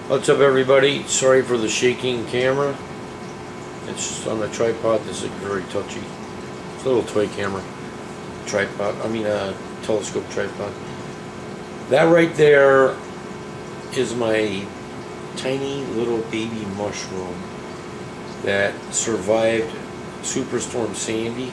What's up, everybody? Sorry for the shaking camera. It's just on the tripod. This is very touchy. It's a little toy camera tripod. Telescope tripod. That right there is my tiny little baby mushroom that survived Superstorm Sandy.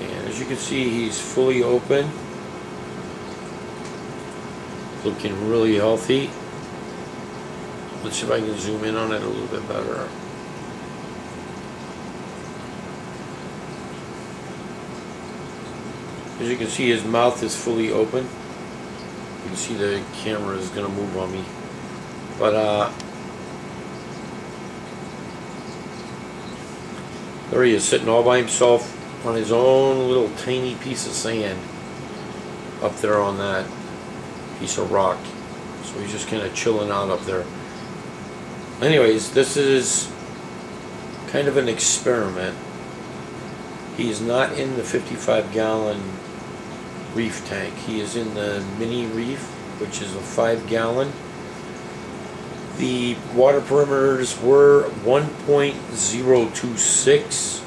And as you can see, he's fully open. Looking really healthy. Let's see if I can zoom in on it a little bit better. As you can see, his mouth is fully open. You can see the camera is going to move on me. But there he is, sitting all by himself on his own little tiny piece of sand up there on that piece of rock. So he's just kind of chilling out up there. Anyways, this is kind of an experiment. He's not in the 55-gallon reef tank. He is in the Mini Reef, which is a 5-gallon. The water perimeters were 1.026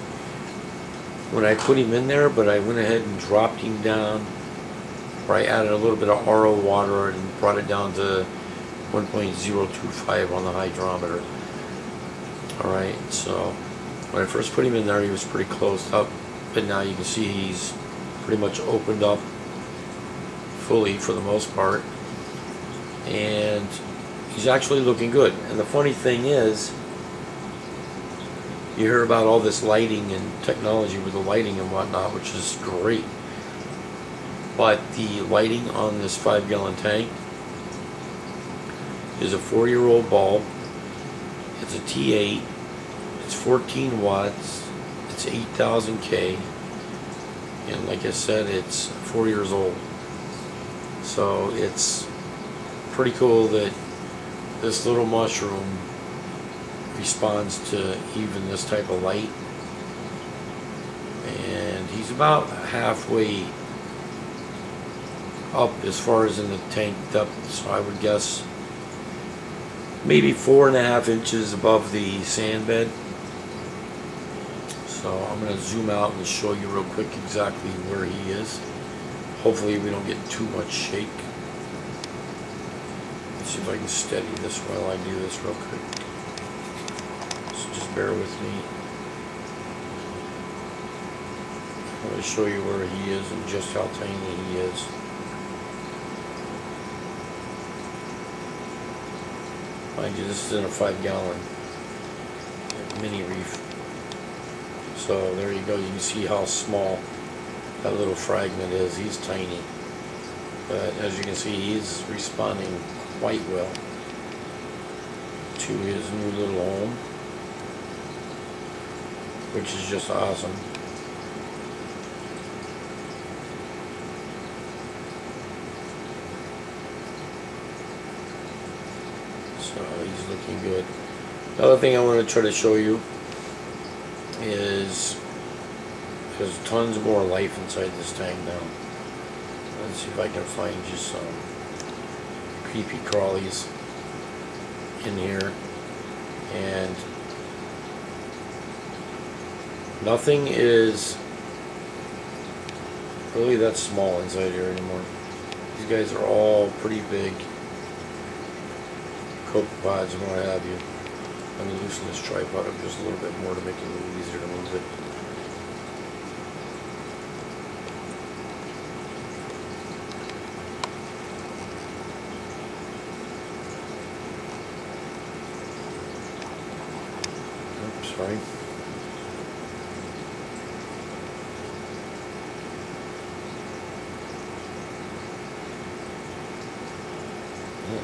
when I put him in there, but I went ahead and dropped him down, or I added a little bit of RO water and brought it down to 1.025 on the hydrometer. Alright, so when I first put him in there, he was pretty closed up, but now you can see he's pretty much opened up fully for the most part, and he's actually looking good. And the funny thing is, you hear about all this lighting and technology with the lighting and whatnot, which is great. But the lighting on this 5-gallon tank is a 4-year-old bulb. It's a T8. It's 14 watts. It's 8,000 K. And like I said, it's 4 years old. So it's pretty cool that this little mushroom responds to even this type of light. And he's about halfway up as far as in the tank depth, so I would guess maybe 4.5 inches above the sand bed. So I'm going to zoom out and show you real quick exactly where he is. Hopefully we don't get too much shake. Let's see if I can steady this while I do this real quick. So just bear with me. I'm going to show you where he is and just how tiny he is. Mind you, this is in a 5-gallon Mini Reef. So there you go. You can see how small that little fragment is. He's tiny. But as you can see, he's responding quite well to his new little home, which is just awesome. So he's looking good. The other thing I want to try to show you is there's tons more life inside this tank now. Let's see if I can find you some creepy crawlies in here. And nothing is really that small inside here anymore. These guys are all pretty big copepods and what have you. I'm going to loosen this tripod up just a little bit more to make it a little easier to move it. Oops, sorry.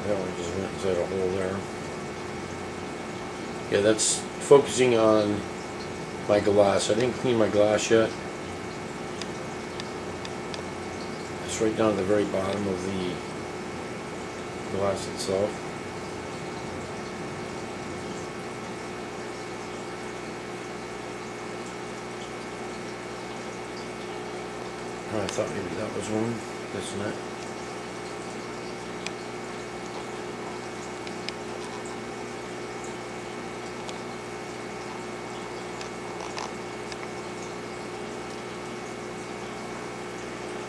That one just went inside a hole there. Yeah, that's focusing on my glass. I didn't clean my glass yet. It's right down at the very bottom of the glass itself. I thought maybe that was one. That's not.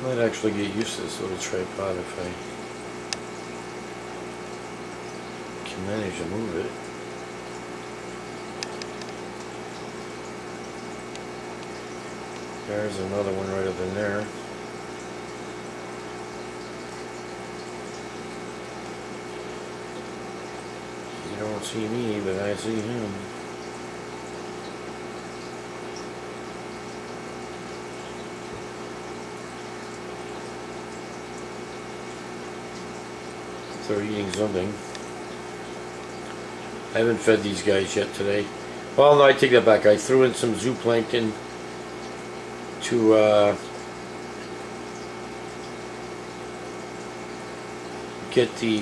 might actually get used to this little tripod if I can manage to move it. There's another one right up in there. You don't see me, but I see him. They're eating something. I haven't fed these guys yet today. Well, no, I take that back. I threw in some zooplankton to get the,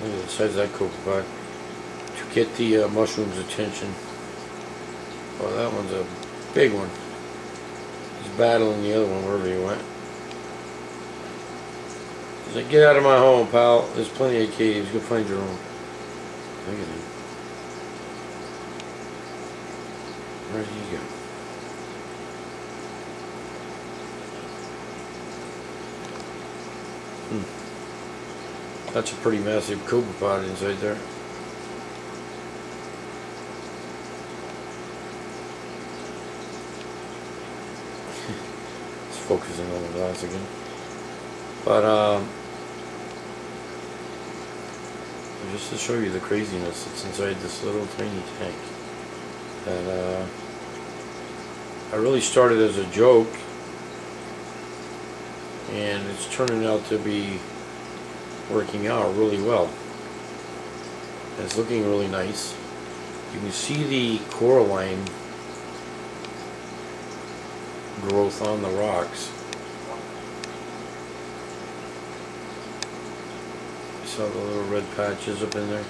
look at the size of that copepod, to get the mushroom's attention. Oh, that one's a big one. He's battling the other one wherever he went. He's like, get out of my home, pal. There's plenty of caves. Go find your own. Look at him. Where did he go? That's a pretty massive copepod inside there. It's focusing on the glass again. But just to show you the craziness that's inside this little tiny tank. That I really started as a joke, and it's turning out to be working out really well. And it's looking really nice. You can see the coralline growth on the rocks. You saw the little red patches up in there.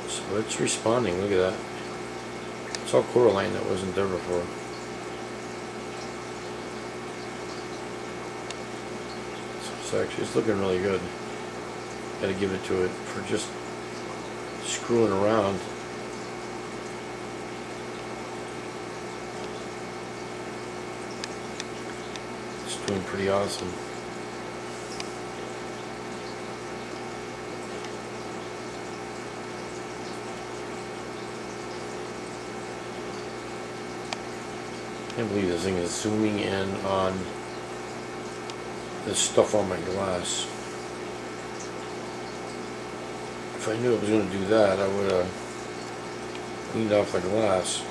So it's responding, look at that. It's all coralline that wasn't there before. It's looking really good. Gotta give it to it for just screwing around. It's doing pretty awesome. I can't believe this thing is zooming in on this stuff on my glass. If I knew it was going to do that, I would have cleaned off the glass.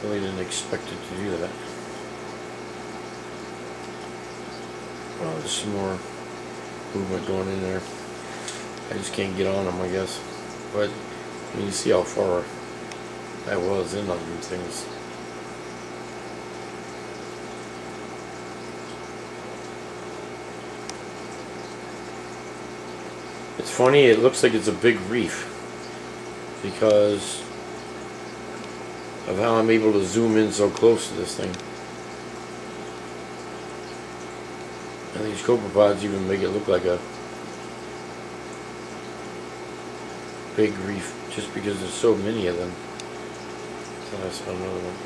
Really didn't expect it to do that. Oh, there's some more movement going in there. I just can't get on them, I guess. But you see how far I was in on these things. It's funny, it looks like it's a big reef because of how I'm able to zoom in so close to this thing. And these copepods even make it look like a big reef just because there's so many of them. So that's another one.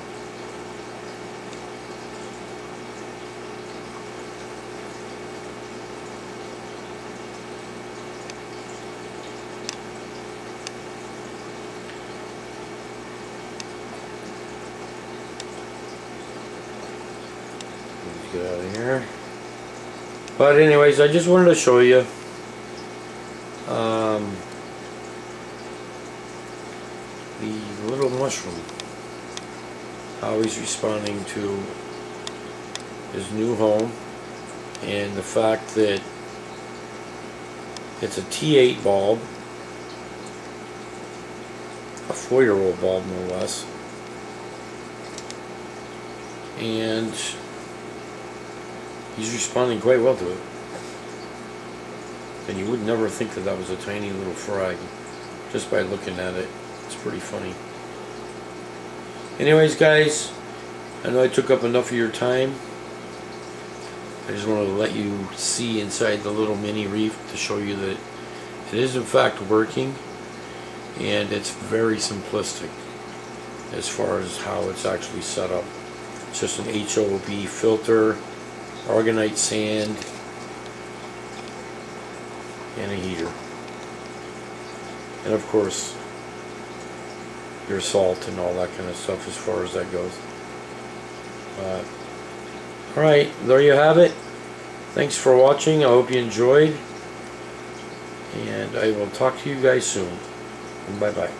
Get out of here. But anyways, I just wanted to show you the little mushroom, how he's responding to his new home, and the fact that it's a T8 bulb, a 4-year-old bulb no less, and he's responding quite well to it. And you would never think that that was a tiny little frag just by looking at it. It's pretty funny. Anyways, guys, I know I took up enough of your time. I just wanted to let you see inside the little mini reef to show you that it is in fact working. and it's very simplistic as far as how it's actually set up. It's just an HOB filter, organite sand, and a heater, and of course your salt and all that kind of stuff as far as that goes. Alright, there you have it. Thanks for watching. I hope you enjoyed, and I will talk to you guys soon. Bye bye.